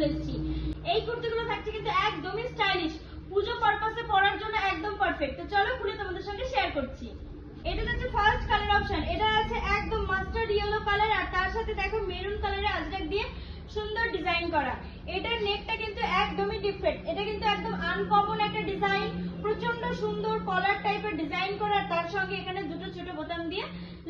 চলে এসেছি। এই কুর্তিগুলো থাকছে কিন্তু একদমই স্টাইলিশ, পুজো পারপাসে পরার জন্য একদম পারফেক্ট। তো চলো খুলে তোমাদের সঙ্গে শেয়ার করছি। এটা হচ্ছে ফার্স্ট কালার অপশন, এটা আছে একদম মাস্টার্ড ইয়েলো কালার, আর তার সাথে দেখো মেরুন কালারের আজরাক দিয়ে সুন্দর ডিজাইন করা। এটার নেকটা কিন্তু একদমই ডিফারেন্ট, এটা কিন্তু একদম আনকমন একটা ডিজাইন, প্রচন্ড সুন্দর কলার টাইপের ডিজাইন করা, তার সঙ্গে এখানে দুটো ছোট বোতাম দিয়ে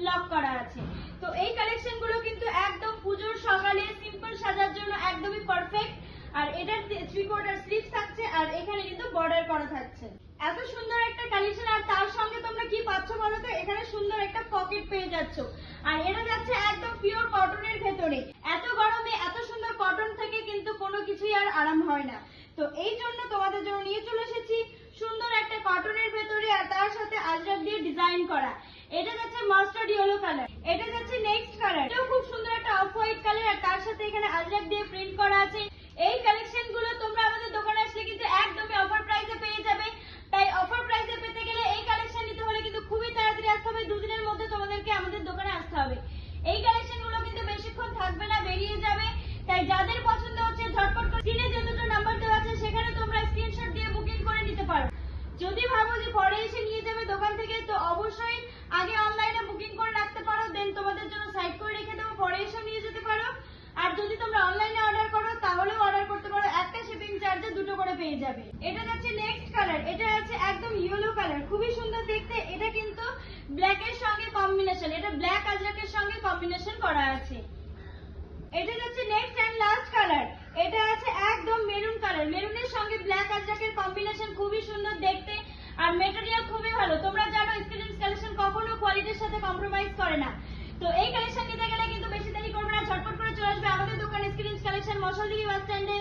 লক করা আছে। তো এই কালেকশন গুলো কিন্তু একদম পুজোর সকালে সিম্পল সাজার জন্য একদমই পারফেক্ট। আর এটার 3/4 স্লিভ থাকছে, আর এখানে কিন্তু বর্ডার করা থাকছে। এত সুন্দর একটা কালেকশন, আর তার সঙ্গে তোমরা কি পাচ্ছ বলো তো, এখানে সুন্দর একটা পকেট পেয়ে যাচ্ছ। আর এটা যাচ্ছে একদম পিওর কটনের ভেতরে। এত গরমে এত সুন্দর কটন থেকে কিন্তু কোনো কিছুই আর আরাম হয় না। তো এই জন্য তোমাদের জন্য নিয়ে চলে এসেছি সুন্দর একটা কটনের ভেতরে, আর তার সাথে আজরাক দিয়ে ডিজাইন করা। এটা যাচ্ছে মাস্টার্ড ইয়েলো কালার, এটা যাচ্ছে নেক্সট কালার, এটাও খুব সুন্দর একটা অফ হোয়াইট কালার, আর তার সাথে এখানে আজরাক দিয়ে প্রিন্ট করা আছে। এই কালেকশন গুলো তোমরা আমাদের দোকানে আসলে কিন্তু একদমই অফার প্রাইসে পেয়ে যাবে। তাই অফার প্রাইসে পেতে গেলে এই কালেকশন নিতে হলে কিন্তু খুবই তাড়াতাড়ি আসতে হবে, দুদিনের মধ্যে তোমাদেরকে আমাদের দোকানে আসতে হবে। এই কালেকশন গুলো কিন্তু বেশিক্ষণ থাকবে না, বেরিয়ে যাবে। তাই যাদের পছন্দ হচ্ছে ঝটপট করে স্ক্রিনে যে দুটো নাম্বার দেওয়া আছে সেখানে তোমরা স্ক্রিনশট দিয়ে বুকিং করে নিতে পারো। যদি ভাবো যে পরে এসে নিয়ে যাবে দোকান থেকে, তো অবশ্যই আগে অনলাইনে বুকিং করে রাখতে পারো, দেন তোমাদের জন্য সাইড করে রেখে দেবো, পরে এসে নিয়ে যেতে পারো। আর যদি তোমরা অনলাইনে অর্ডার করো তাহলেও অর্ডার করতে পারো, একটা শিপিং চার্জে দুটো করে পেয়ে যাবে। এটা যাচ্ছে নেক্সট কালার, এটা আছে একদম ইয়েলো কালার, খুবই সুন্দর দেখতে। এটা কিন্তু ব্ল্যাক এর সঙ্গে কম্বিনেশন, এটা ব্ল্যাক আজরাকের সঙ্গে কম্বিনেশন করা আছে। এটা যাচ্ছে নেক্সট এন্ড লাস্ট কালার, এটা আছে একদম মেরুন কালার, মেরুনের সঙ্গে ব্ল্যাক আজরাকের কম্বিনেশন, খুবই সুন্দর দেখতে। আর মেটেরিয়াল খুবই ভালো, তোমরা জানো স্টুডেন্টস কালেকশন কখনো কোয়ালিটির সাথে কম্প্রোমাইজ করে না। তো এই কালেকশন নিতে গেলে কিন্তু বেশি দেরি করবে না, ঝটপট করে চলে আসবে আমাদের দোকানে স্টুডেন্টস কালেকশন, মশালদিঘি বাস স্ট্যান্ডে।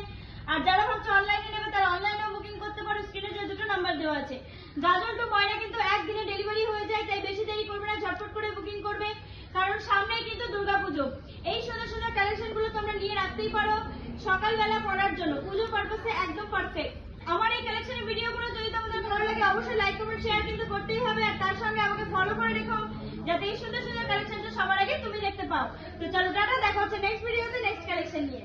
আর যারা ভাবছো অনলাইনে নেবে তারা অনলাইনেও বুকিং করতে পারো, স্ক্রিনে যে দুটো নাম্বার দেওয়া আছে। গাজল টু ময়না কিন্তু একদিনে ডেলিভারি হয়ে যায়, তাই বেশি দেরি করবে না, ঝটপট করে বুকিং করবে, কারণ সামনেই কিন্তু দুর্গাপুজো। এই সুন্দর সুন্দর কালেকশন গুলো তোমরা নিয়ে রাখতেই পারো সকালবেলা পরার জন্য, পুজো পারপাসে একদম পারফেক্ট। আমার এই কালেকশনের ভিডিওগুলো যদি তোমাদের ভালো লাগে অবশ্যই লাইক কমেন্ট শেয়ার কিন্তু করতেই হবে, আর তার সঙ্গে আমাকে ফলো করে রেখো যাতে এই সুন্দর সুন্দর কালেকশনটা সবার আগে তুমি দেখতে পাও। তো চলো টাটা, দেখা হচ্ছে নেক্সট ভিডিওতে নেক্সট কালেকশন নিয়ে।